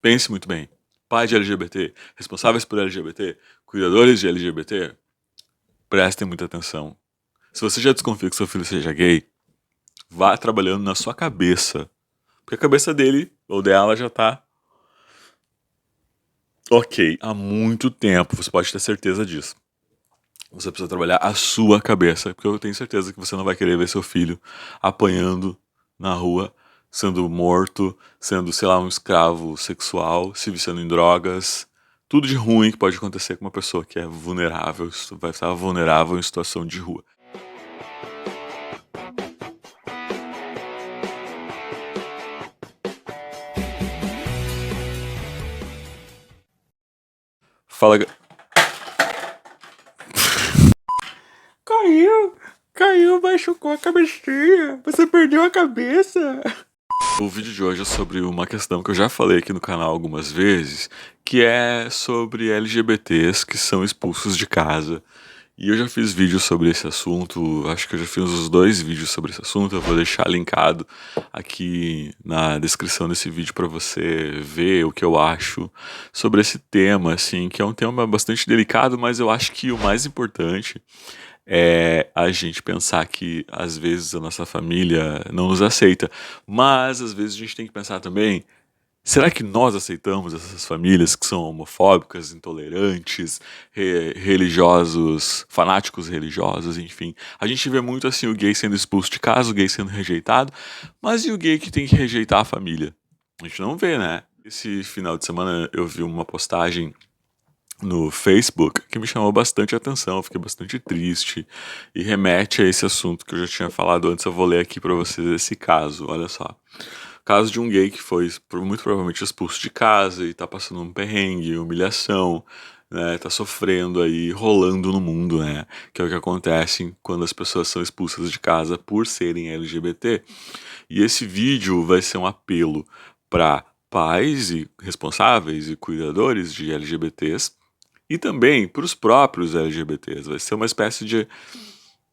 Pense muito bem. Pai de LGBT, responsáveis por LGBT, cuidadores de LGBT, prestem muita atenção. Se você já desconfia que seu filho seja gay, vá trabalhando na sua cabeça. Porque a cabeça dele ou dela já tá ok há muito tempo. Você pode ter certeza disso. Você precisa trabalhar a sua cabeça, porque eu tenho certeza que você não vai querer ver seu filho apanhando na rua, sendo morto, sendo, sei lá, um escravo sexual, se viciando em drogas. Tudo de ruim que pode acontecer com uma pessoa que é vulnerável, vai estar vulnerável em situação de rua. Fala. Caiu! Caiu, machucou a cabecinha! Você perdeu a cabeça! O vídeo de hoje é sobre uma questão que eu já falei aqui no canal algumas vezes, que é sobre LGBTs que são expulsos de casa. E eu já fiz vídeos sobre esse assunto, acho que eu já fiz uns 2 vídeos sobre esse assunto, eu vou deixar linkado aqui na descrição desse vídeo para você ver o que eu acho sobre esse tema, assim, que é um tema bastante delicado, mas eu acho que o mais importante é a gente pensar que às vezes a nossa família não nos aceita, mas às vezes a gente tem que pensar também, será que nós aceitamos essas famílias que são homofóbicas, intolerantes, religiosos, fanáticos religiosos, enfim? A gente vê muito assim o gay sendo expulso de casa, o gay sendo rejeitado, mas e o gay que tem que rejeitar a família? A gente não vê, né? Esse final de semana eu vi uma postagem no Facebook que me chamou bastante atenção, eu fiquei bastante triste e remete a esse assunto que eu já tinha falado antes. Eu vou ler aqui pra vocês esse caso, olha só. Caso de um gay que foi muito provavelmente expulso de casa e tá passando um perrengue, humilhação, né, tá sofrendo aí, rolando no mundo, né, que é o que acontece quando as pessoas são expulsas de casa por serem LGBT. E esse vídeo vai ser um apelo para pais e responsáveis e cuidadores de LGBTs e também para os próprios LGBTs. Vai ser uma espécie de,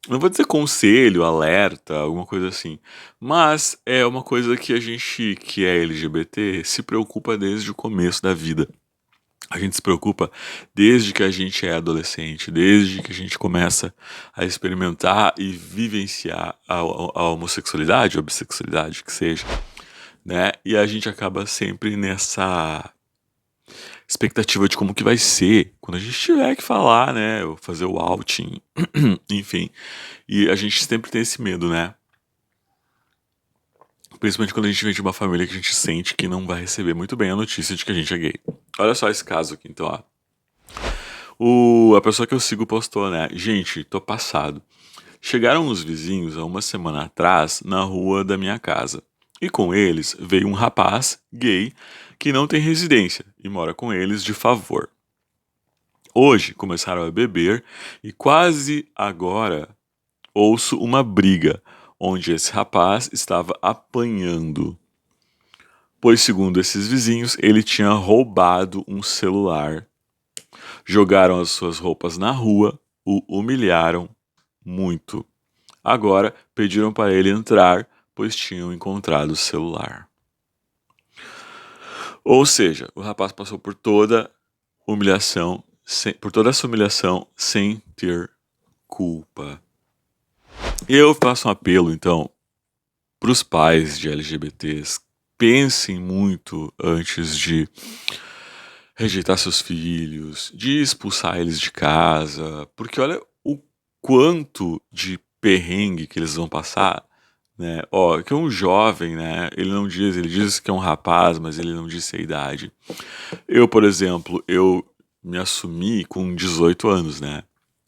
não vou dizer conselho, alerta, alguma coisa assim, mas é uma coisa que a gente que é LGBT se preocupa desde o começo da vida. A gente se preocupa desde que a gente é adolescente, desde que a gente começa a experimentar e vivenciar a homossexualidade, a bissexualidade, que seja, né? E a gente acaba sempre nessa expectativa de como que vai ser quando a gente tiver que falar, né? Ou fazer o outing, enfim. E a gente sempre tem esse medo, né? Principalmente quando a gente vem de uma família que a gente sente que não vai receber muito bem a notícia de que a gente é gay. Olha só esse caso aqui, então, ó. A pessoa que eu sigo postou, né? Gente, tô passado. Chegaram os vizinhos há uma semana atrás na rua da minha casa. E com eles veio um rapaz gay que não tem residência e mora com eles de favor. Hoje começaram a beber e quase agora ouço uma briga onde esse rapaz estava apanhando, pois, segundo esses vizinhos, ele tinha roubado um celular. Jogaram as suas roupas na rua, o humilharam muito. Agora pediram para ele entrar, pois tinham encontrado o celular. Ou seja, o rapaz passou por toda humilhação, por toda essa humilhação sem ter culpa. Eu faço um apelo, então, para os pais de LGBTs. Pensem muito antes de rejeitar seus filhos, de expulsar eles de casa, porque olha o quanto de perrengue que eles vão passar, né? Ó, que um jovem, né? Ele diz que é um rapaz, mas ele não disse a idade. Eu, por exemplo, eu me assumi com 18 anos, né?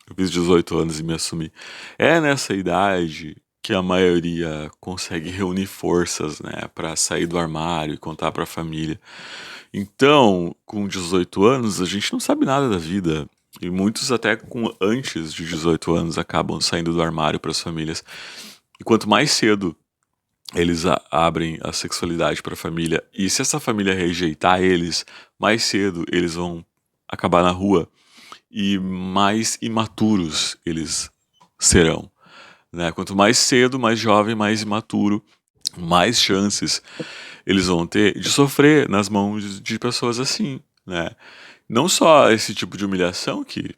Eu fiz 18 anos e me assumi. É nessa idade que a maioria consegue reunir forças, né, para sair do armário e contar para a família. Então, com 18 anos, a gente não sabe nada da vida. E muitos até com antes de 18 anos acabam saindo do armário para as famílias. E quanto mais cedo eles abrem a sexualidade para a família, e se essa família rejeitar eles, mais cedo eles vão acabar na rua e mais imaturos eles serão, né? Quanto mais cedo, mais jovem, mais imaturo, mais chances eles vão ter de sofrer nas mãos de pessoas assim, né? Não só esse tipo de humilhação que,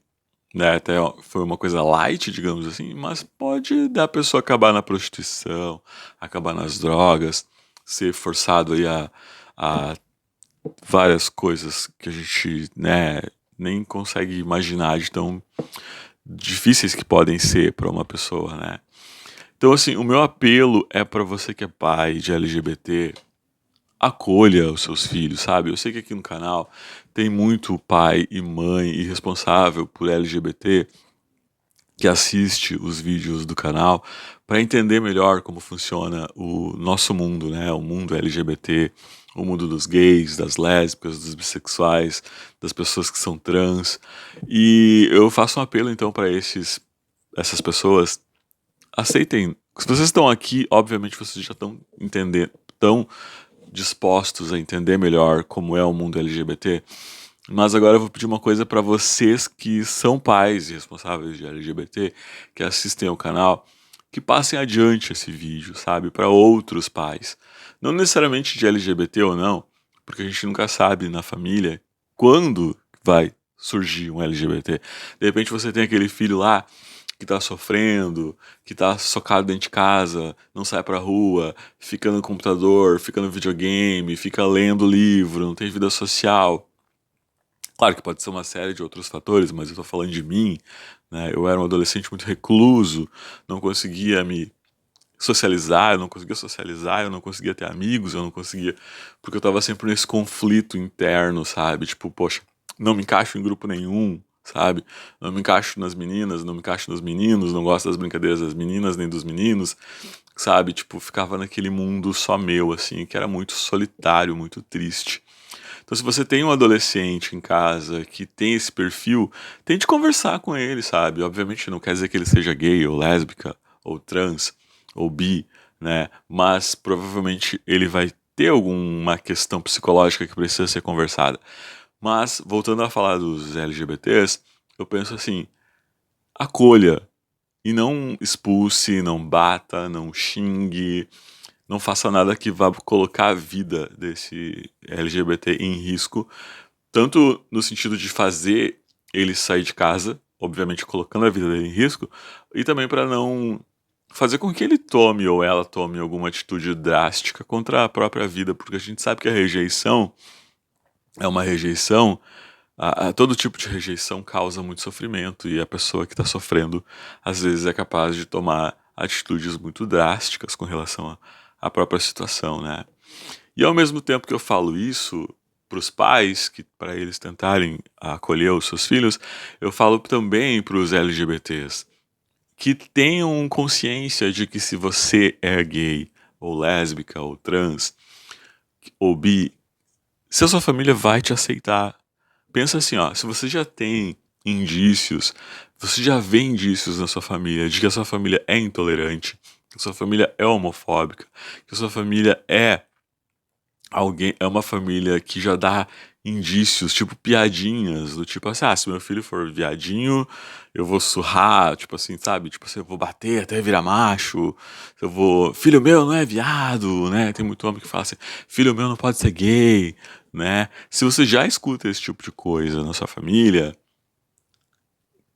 né, até foi uma coisa light, digamos assim, mas pode dar a pessoa acabar na prostituição, acabar nas drogas, ser forçado aí a várias coisas que a gente, né, nem consegue imaginar de tão difíceis que podem ser para uma pessoa, né? Então, assim, o meu apelo é para você que é pai de LGBT, acolha os seus filhos, sabe? Eu sei que aqui no canal tem muito pai e mãe irresponsável por LGBT que assiste os vídeos do canal para entender melhor como funciona o nosso mundo, né? O mundo LGBT, o mundo dos gays, das lésbicas, dos bissexuais, das pessoas que são trans. E eu faço um apelo então para essas pessoas, aceitem. Se vocês estão aqui, obviamente vocês já estão entendendo, estão dispostos a entender melhor como é o mundo LGBT. Mas agora eu vou pedir uma coisa para vocês que são pais e responsáveis de LGBT, que assistem ao canal, que passem adiante esse vídeo, sabe, para outros pais. Não necessariamente de LGBT ou não, porque a gente nunca sabe na família quando vai surgir um LGBT. De repente você tem aquele filho lá que tá sofrendo, que tá socado dentro de casa, não sai pra rua, fica no computador, fica no videogame, fica lendo livro, não tem vida social. Claro que pode ser uma série de outros fatores, mas eu tô falando de mim, né? Eu era um adolescente muito recluso, não conseguia me socializar, eu não conseguia ter amigos, eu não conseguia, porque eu tava sempre nesse conflito interno, sabe? Tipo, poxa, não me encaixo em grupo nenhum, sabe? Não me encaixo nas meninas, não me encaixo nos meninos, não gosto das brincadeiras das meninas nem dos meninos, sabe? Tipo, ficava naquele mundo só meu, assim, que era muito solitário, muito triste. Então, se você tem um adolescente em casa que tem esse perfil, tente conversar com ele, sabe? Obviamente não quer dizer que ele seja gay ou lésbica ou trans ou bi, né? Mas provavelmente ele vai ter alguma questão psicológica que precisa ser conversada. Mas, voltando a falar dos LGBTs, eu penso assim: acolha e não expulse, não bata, não xingue, não faça nada que vá colocar a vida desse LGBT em risco, tanto no sentido de fazer ele sair de casa, obviamente colocando a vida dele em risco, e também para não fazer com que ele tome ou ela tome alguma atitude drástica contra a própria vida, porque a gente sabe que a rejeição é uma rejeição, todo tipo de rejeição causa muito sofrimento e a pessoa que está sofrendo às vezes é capaz de tomar atitudes muito drásticas com relação à própria situação, né? E ao mesmo tempo que eu falo isso para os pais, que para eles tentarem acolher os seus filhos, eu falo também para os LGBTs que tenham consciência de que se você é gay, ou lésbica, ou trans, ou bi, se a sua família vai te aceitar. Pensa assim, ó, se você já tem indícios, você já vê indícios na sua família de que a sua família é intolerante, que a sua família é homofóbica, que a sua família é uma família que já dá indícios, tipo piadinhas, do tipo assim, se meu filho for viadinho, eu vou surrar, tipo assim, sabe? Tipo assim, eu vou bater até virar macho, filho meu não é viado, né? Tem muito homem que fala assim, filho meu não pode ser gay, né? Se você já escuta esse tipo de coisa na sua família,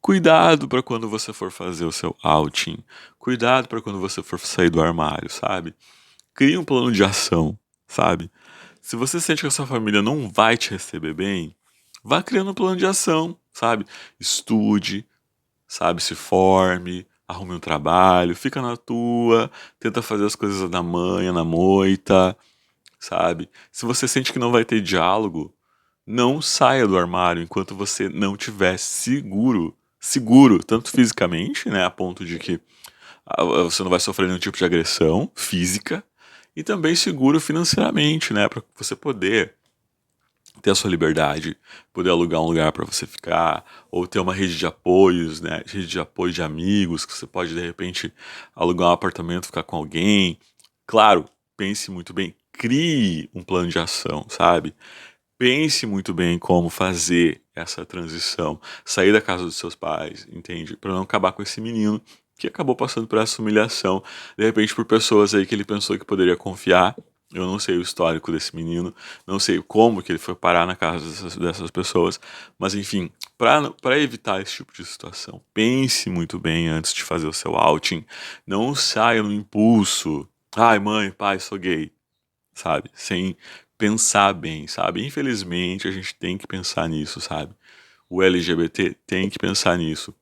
cuidado para quando você for fazer o seu outing, cuidado para quando você for sair do armário, sabe? Crie um plano de ação, sabe? Se você sente que a sua família não vai te receber bem, vá criando um plano de ação, sabe? Estude, sabe? Se forme, arrume um trabalho, fica na tua, tenta fazer as coisas na manhã, na moita, sabe? Se você sente que não vai ter diálogo, não saia do armário enquanto você não tiver seguro, tanto fisicamente, né, a ponto de que você não vai sofrer nenhum tipo de agressão física, e também seguro financeiramente, né, para você poder ter a sua liberdade, poder alugar um lugar para você ficar, ou ter uma rede de apoios, né, rede de apoio de amigos, que você pode de repente alugar um apartamento, ficar com alguém. Claro, pense muito bem, crie um plano de ação, sabe? Pense muito bem como fazer essa transição, sair da casa dos seus pais, entende? Para não acabar com esse menino que acabou passando por essa humilhação, de repente por pessoas aí que ele pensou que poderia confiar Eu não sei o histórico desse menino, não sei como que ele foi parar na casa dessas pessoas, mas enfim, para evitar esse tipo de situação, pense muito bem antes de fazer o seu outing, não saia no impulso, ai mãe, pai, sou gay, sabe, sem pensar bem, sabe, infelizmente a gente tem que pensar nisso, sabe, o LGBT tem que pensar nisso,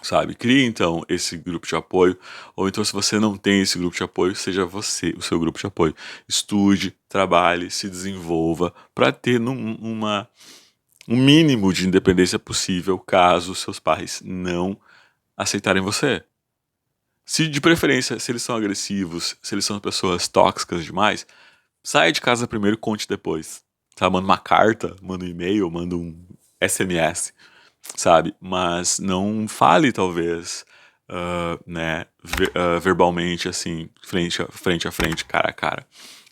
sabe? Crie então esse grupo de apoio, ou então se você não tem esse grupo de apoio, seja você o seu grupo de apoio. Estude, trabalhe, se desenvolva para ter um mínimo de independência possível caso seus pais não aceitarem você. Se de preferência, se eles são agressivos, se eles são pessoas tóxicas demais, saia de casa primeiro e conte depois. Sabe? Manda uma carta, manda um e-mail, manda um SMS, sabe? Mas não fale, talvez, né, verbalmente, assim, frente a frente, cara a cara.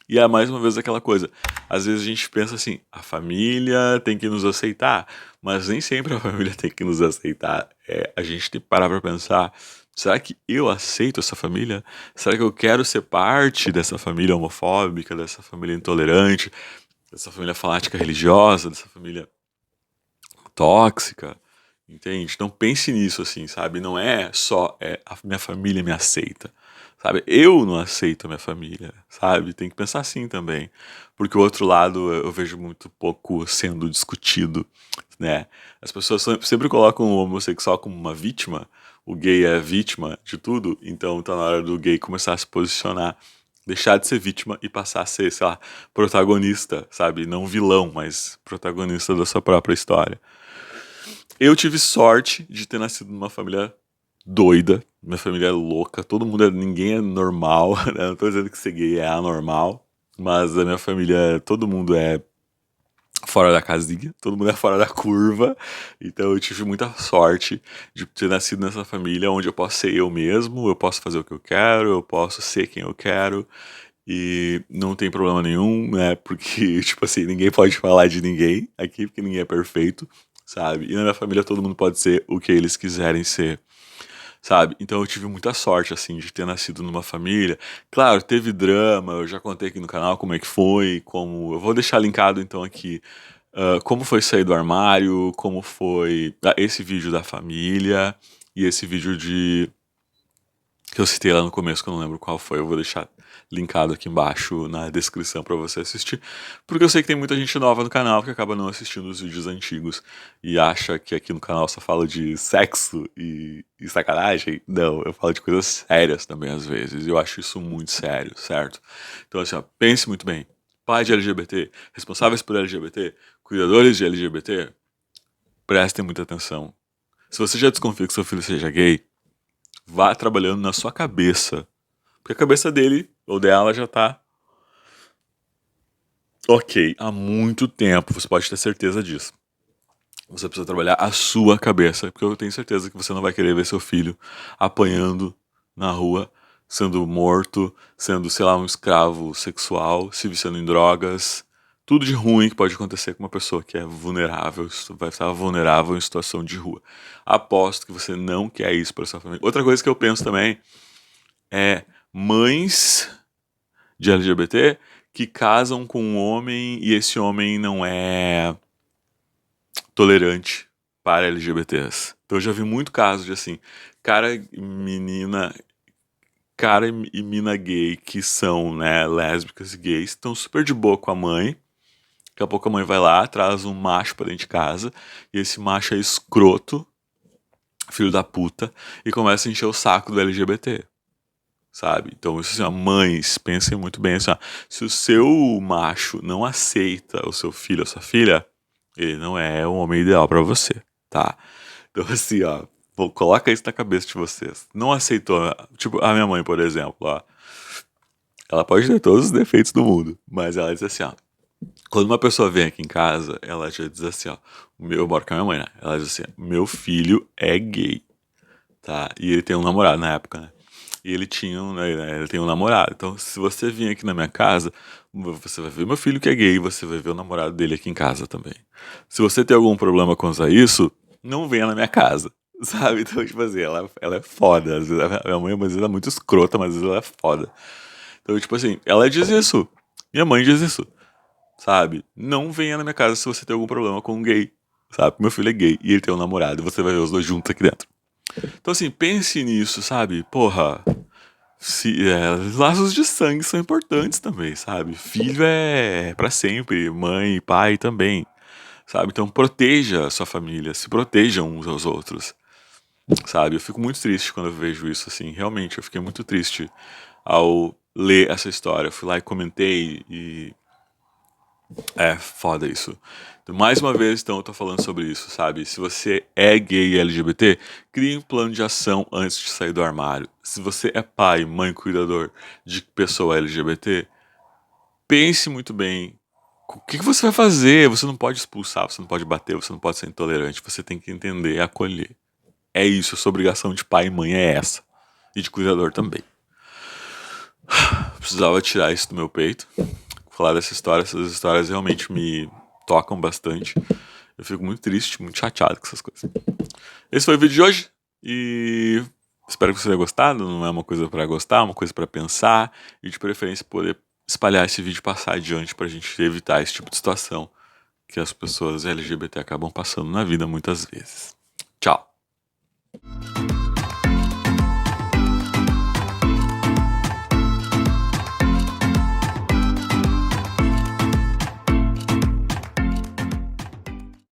E é mais uma vez aquela coisa, às vezes a gente pensa assim, a família tem que nos aceitar, mas nem sempre a família tem que nos aceitar. A gente tem que parar pra pensar, será que eu aceito essa família? Será que eu quero ser parte dessa família homofóbica, dessa família intolerante, dessa família fanática religiosa, dessa família tóxica, entende? Então pense nisso, assim, sabe? Não é só a minha família me aceita, sabe? Eu não aceito a minha família, sabe? Tem que pensar assim também, porque o outro lado eu vejo muito pouco sendo discutido, né? As pessoas sempre colocam o homossexual como uma vítima, o gay é a vítima de tudo, então tá na hora do gay começar a se posicionar, deixar de ser vítima e passar a ser, sei lá, protagonista, sabe? Não vilão, mas protagonista da sua própria história. Eu tive sorte de ter nascido numa família doida. Minha família é louca, ninguém é normal, né? Não tô dizendo que ser gay é anormal, mas a minha família, todo mundo é fora da casinha, todo mundo é fora da curva. Então eu tive muita sorte de ter nascido nessa família onde eu posso ser eu mesmo, eu posso fazer o que eu quero, eu posso ser quem eu quero. E não tem problema nenhum, né? Porque, tipo assim, ninguém pode falar de ninguém aqui, porque ninguém é perfeito, sabe? E na minha família todo mundo pode ser o que eles quiserem ser, sabe? Então eu tive muita sorte, assim, de ter nascido numa família. Claro, teve drama, eu já contei aqui no canal como é que foi, como. Eu vou deixar linkado então aqui. Como foi sair do armário, como foi esse vídeo da família e esse vídeo que eu citei lá no começo, que eu não lembro qual foi, eu vou deixar linkado aqui embaixo na descrição pra você assistir, porque eu sei que tem muita gente nova no canal que acaba não assistindo os vídeos antigos e acha que aqui no canal só falo de sexo e sacanagem. Não, eu falo de coisas sérias também às vezes, e eu acho isso muito sério, certo? Então assim, ó, pense muito bem. Pai de LGBT, responsáveis por LGBT, cuidadores de LGBT, prestem muita atenção. Se você já desconfia que seu filho seja gay, vá trabalhando na sua cabeça. Porque a cabeça dele ou dela já tá ok há muito tempo. Você pode ter certeza disso. Você precisa trabalhar a sua cabeça. Porque eu tenho certeza que você não vai querer ver seu filho apanhando na rua, sendo morto, sendo, sei lá, um escravo sexual, se viciando em drogas. Tudo de ruim que pode acontecer com uma pessoa que é vulnerável, vai estar vulnerável em situação de rua. Aposto que você não quer isso para sua família. Outra coisa que eu penso também é mães de LGBT que casam com um homem e esse homem não é tolerante para LGBTs. Então eu já vi muito caso de assim, cara e menina, cara e mina gay que são, né, lésbicas e gays, estão super de boa com a mãe. Daqui a pouco a mãe vai lá, traz um macho pra dentro de casa, e esse macho é escroto, filho da puta, e começa a encher o saco do LGBT. Sabe? Então, isso assim, ó, mães, pensem muito bem assim, ó, se o seu macho não aceita o seu filho ou sua filha, ele não é o homem ideal pra você, tá? Então, assim, ó, coloca isso na cabeça de vocês. Não aceitou, tipo, a minha mãe, por exemplo, ó, ela pode ter todos os defeitos do mundo, mas ela diz assim, ó, quando uma pessoa vem aqui em casa, ela já diz assim, ó, eu moro com a minha mãe, né? Ela diz assim, meu filho é gay, tá? E ele tem um namorado na época, né? E ele tinha ele tem um namorado. Então, se você vir aqui na minha casa, você vai ver meu filho que é gay, você vai ver o namorado dele aqui em casa também. Se você tem algum problema quanto a isso, não venha na minha casa. Sabe? Então, tipo assim, ela é foda. Às vezes, a minha mãe, às vezes, é muito escrota, mas às vezes ela é foda. Então, tipo assim, ela diz isso. Minha mãe diz isso. Sabe? Não venha na minha casa se você tem algum problema com um gay. Sabe? Meu filho é gay e ele tem um namorado. E você vai ver os dois juntos aqui dentro. Então, assim, pense nisso, sabe? Porra. Laços de sangue são importantes também, sabe? Filho é pra sempre, mãe, pai também, sabe? Então proteja a sua família, se protejam uns aos outros, sabe? Eu fico muito triste quando eu vejo isso, assim, realmente, eu fiquei muito triste ao ler essa história. Eu fui lá e comentei e é foda isso. Então, mais uma vez, então, eu tô falando sobre isso, sabe? Se você é gay e LGBT, crie um plano de ação antes de sair do armário. Se você é pai, mãe, cuidador de pessoa LGBT, pense muito bem. O que que você vai fazer? Você não pode expulsar, você não pode bater, você não pode ser intolerante. Você tem que entender e acolher. É isso, a sua obrigação de pai e mãe é essa. E de cuidador também. Precisava tirar isso do meu peito. Falar dessa história, essas histórias realmente me tocam bastante. Eu fico muito triste, muito chateado com essas coisas. Esse foi o vídeo de hoje e espero que você tenha gostado. Não é uma coisa pra gostar, é uma coisa pra pensar e de preferência poder espalhar esse vídeo e passar adiante pra gente evitar esse tipo de situação que as pessoas LGBT acabam passando na vida muitas vezes. Tchau!